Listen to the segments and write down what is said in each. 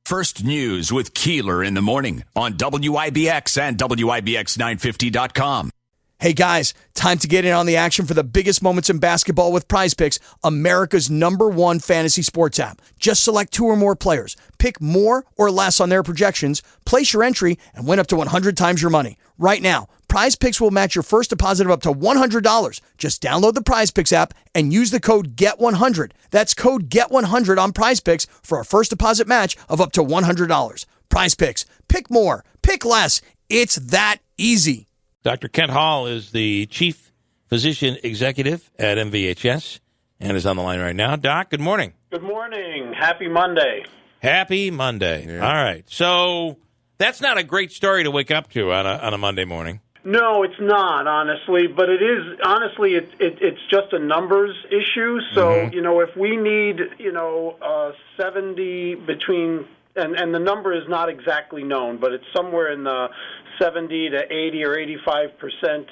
First News with Keeler in the morning on WIBX and WIBX950.com. Hey guys, time to get in on the action for the biggest moments in basketball with Prize Picks, America's #1 fantasy sports app. Just select 2 or more players, pick more or less on their projections, place your entry, and win up to 100 times your money. Right now, Prize Picks will match your first deposit of up to $100. Just download the Prize Picks app and use the code GET100. That's code GET100 on Prize Picks for a first deposit match of up to $100. Prize Picks. Pick more. Pick less. It's that easy. Dr. Kent Hall is the Chief Physician Executive at MVHS and is on the line right now. Doc, good morning. Good morning. Happy Monday. Happy Monday. Yeah. All right. So that's not a great story to wake up to on a Monday morning. No, it's not, honestly, but it is, honestly, it's just a numbers issue. So, if we need, 70 between, and the number is not exactly known, but it's somewhere in the 70 to 80 or 85%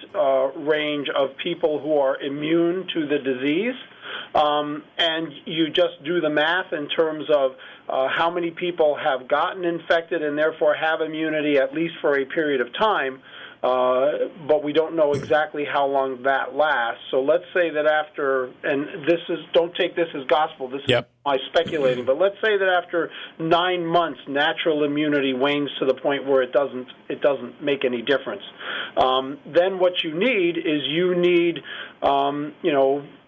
range of people who are immune to the disease. And you just do the math in terms of how many people have gotten infected and therefore have immunity at least for a period of time. But we don't know exactly how long that lasts. So let's say that after, and don't take this as gospel, this is my speculating, but let's say that after 9 months, natural immunity wanes to the point where it doesn't make any difference. Then what you need is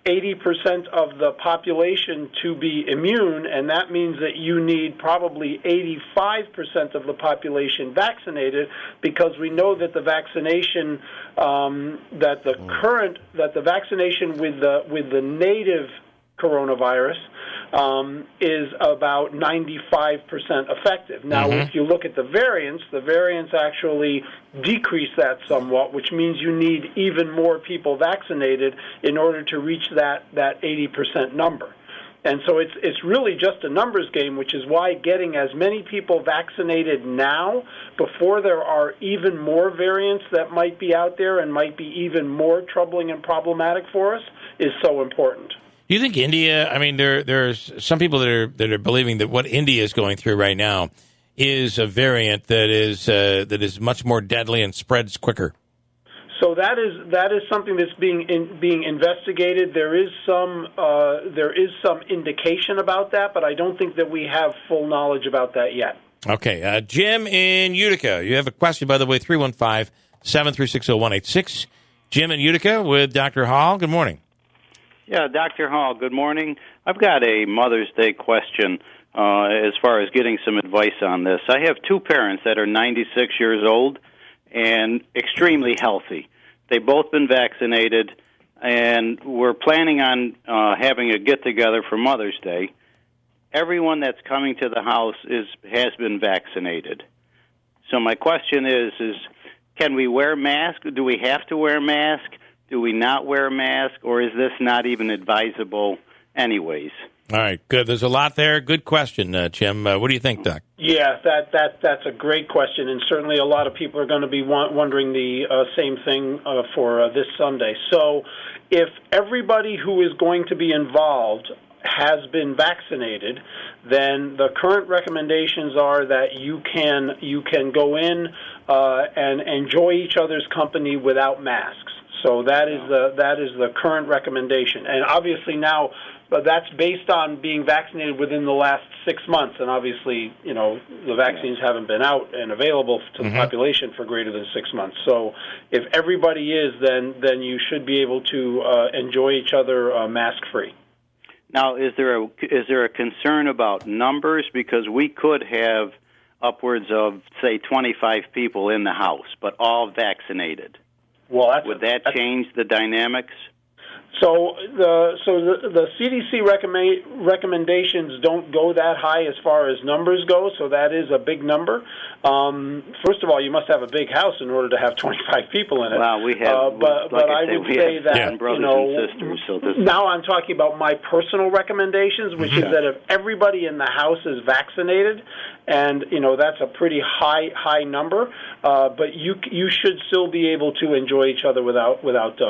80% of the population to be immune, and that means that you need probably 85% of the population vaccinated, because we know that the vaccination that the vaccination with the native coronavirus is about 95% effective. Now, if you look at the variants actually decrease that somewhat, which means you need even more people vaccinated in order to reach that 80% number. And so it's really just a numbers game, which is why getting as many people vaccinated now, before there are even more variants that might be out there and might be even more troubling and problematic for us, is so important. Do you think India? I mean, there's some people that are believing that what India is going through right now is a variant that is much more deadly and spreads quicker. So that is something that's being investigated. There is some indication about that, but I don't think that we have full knowledge about that yet. Okay, Jim in Utica, you have a question, by the way. 315-736-0186. Jim in Utica with Dr. Hall. Good morning. Yeah, Dr. Hall, good morning. I've got a Mother's Day question as far as getting some advice on this. I have 2 parents that are 96 years old and extremely healthy. They've both been vaccinated, and we're planning on having a get-together for Mother's Day. Everyone that's coming to the house has been vaccinated. So my question is can we wear masks? Do we have to wear a mask? Do we not wear a mask, or is this not even advisable anyways? All right, good. There's a lot there. Good question, Jim. What do you think, Doc? Yeah, that's a great question, and certainly a lot of people are going to be wondering the same thing for this Sunday. So if everybody who is going to be involved has been vaccinated, then the current recommendations are that you can go in and enjoy each other's company without masks. So that is the current recommendation, and obviously now, but that's based on being vaccinated within the last 6 months, and obviously, the vaccines haven't been out and available to the population for greater than 6 months. So if everybody is, then you should be able to enjoy each other mask-free. Now, is there a concern about numbers? Because we could have upwards of, say, 25 people in the house, but all vaccinated. Well, would that change the dynamics? So the CDC recommendations don't go that high as far as numbers go, so that is a big number. First of all, you must have a big house in order to have 25 people in it. Well, we have, but I would say that, brothers and sisters. So now I'm talking about my personal recommendations, which is that if everybody in the house is vaccinated, and that's a pretty high number, but you should still be able to enjoy each other without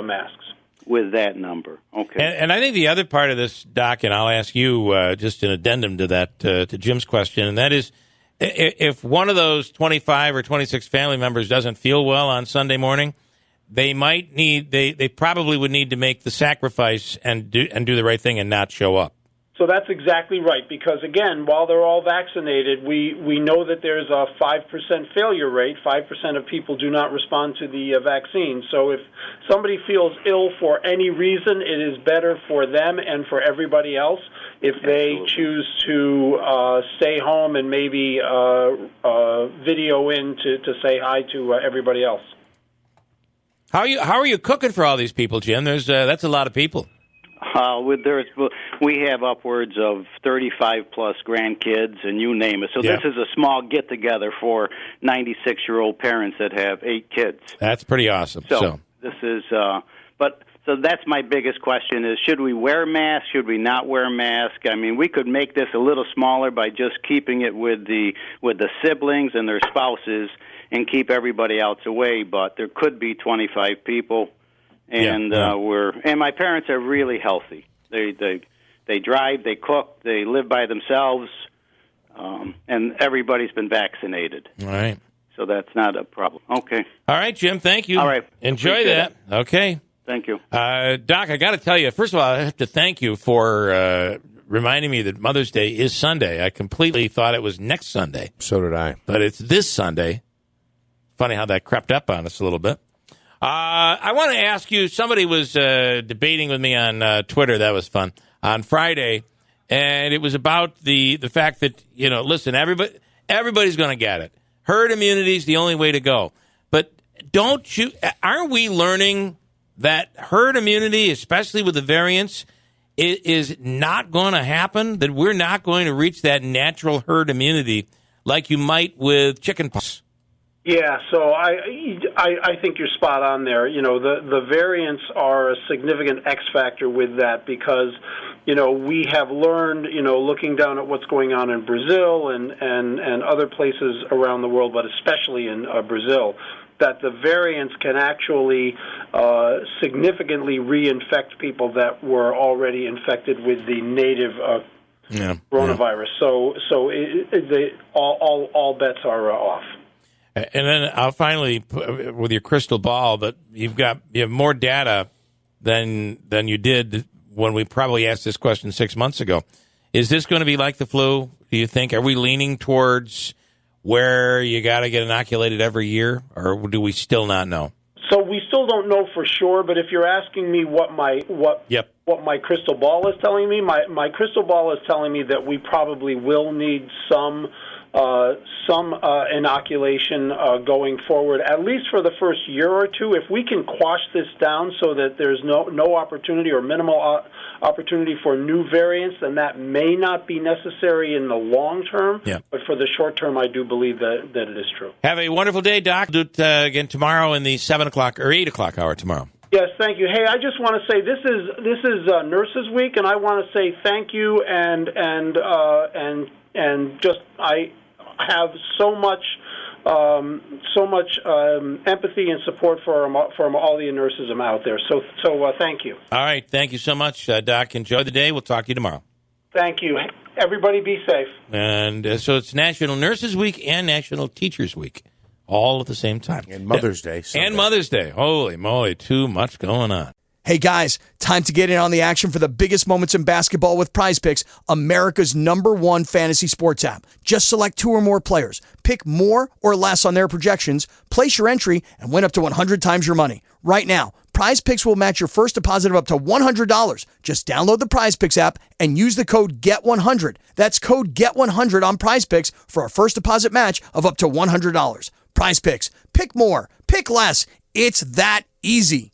masks. With that number, okay. And I think the other part of this, Doc, and I'll ask you just an addendum to that, to Jim's question, and that is, if one of those 25 or 26 family members doesn't feel well on Sunday morning, they probably would need to make the sacrifice and do the right thing and not show up. So that's exactly right, because, again, while they're all vaccinated, we know that there's a 5% failure rate. 5% of people do not respond to the vaccine. So if somebody feels ill for any reason, it is better for them and for everybody else if they choose to stay home and maybe video in to say hi to everybody else. How are you cooking for all these people, Jim? That's a lot of people. We have upwards of 35-plus grandkids, and you name it. So This is a small get-together for 96-year-old parents that have 8 kids. That's pretty awesome. So this is, so that's my biggest question: is should we wear masks? Should we not wear masks? I mean, we could make this a little smaller by just keeping it with the siblings and their spouses, and keep everybody else away. But there could be 25 people. And and my parents are really healthy. They drive, they cook, they live by themselves, and everybody's been vaccinated. All right. So that's not a problem. Okay. All right, Jim. Thank you. All right. Enjoy that. It. Okay. Thank you, Doc. I got to tell you, first of all, I have to thank you for reminding me that Mother's Day is Sunday. I completely thought it was next Sunday. So did I. But it's this Sunday. Funny how that crept up on us a little bit. I want to ask you, somebody was debating with me on Twitter. That was fun. On Friday, and it was about the fact that, listen, everybody's going to get it. Herd immunity is the only way to go. But aren't we learning that herd immunity, especially with the variants, is not going to happen? That we're not going to reach that natural herd immunity like you might with chickenpox? Yeah, so I think you're spot on there. The variants are a significant X factor with that because, we have learned, looking down at what's going on in Brazil and other places around the world, but especially in Brazil, that the variants can actually significantly reinfect people that were already infected with the native coronavirus. Yeah. So all bets are off. And then I'll finally, with your crystal ball, that you have more data than you did when we probably asked this question 6 months ago. Is this going to be like the flu, do you think? Are we leaning towards where you got to get inoculated every year, or do we still not know? So we still don't know for sure, but if you're asking me what my crystal ball is telling me, my crystal ball is telling me that we probably will need some inoculation going forward, at least for the first year or two. If we can quash this down so that there's no opportunity or minimal opportunity for new variants, then that may not be necessary in the long term. Yeah. But for the short term, I do believe that it is true. Have a wonderful day, Doc. Do it again tomorrow in the 7 o'clock or 8 o'clock hour tomorrow. Yes, thank you. Hey, I just want to say this is Nurses Week, and I want to say thank you and just I have so much empathy and support from all the nurses out there. So thank you. All right, thank you so much, Doc. Enjoy the day. We'll talk to you tomorrow. Thank you. Everybody be safe. And so it's National Nurses Week and National Teachers Week, all at the same time. And Mother's Day. Sunday. And Mother's Day. Holy moly, too much going on. Hey guys, time to get in on the action for the biggest moments in basketball with Prize Picks, America's #1 fantasy sports app. Just select 2 or more players, pick more or less on their projections, place your entry, and win up to 100 times your money. Right now, Prize Picks will match your first deposit of up to $100. Just download the Prize Picks app and use the code GET100. That's code GET100 on Prize Picks for a first deposit match of up to $100. Prize Picks. Pick more. Pick less. It's that easy.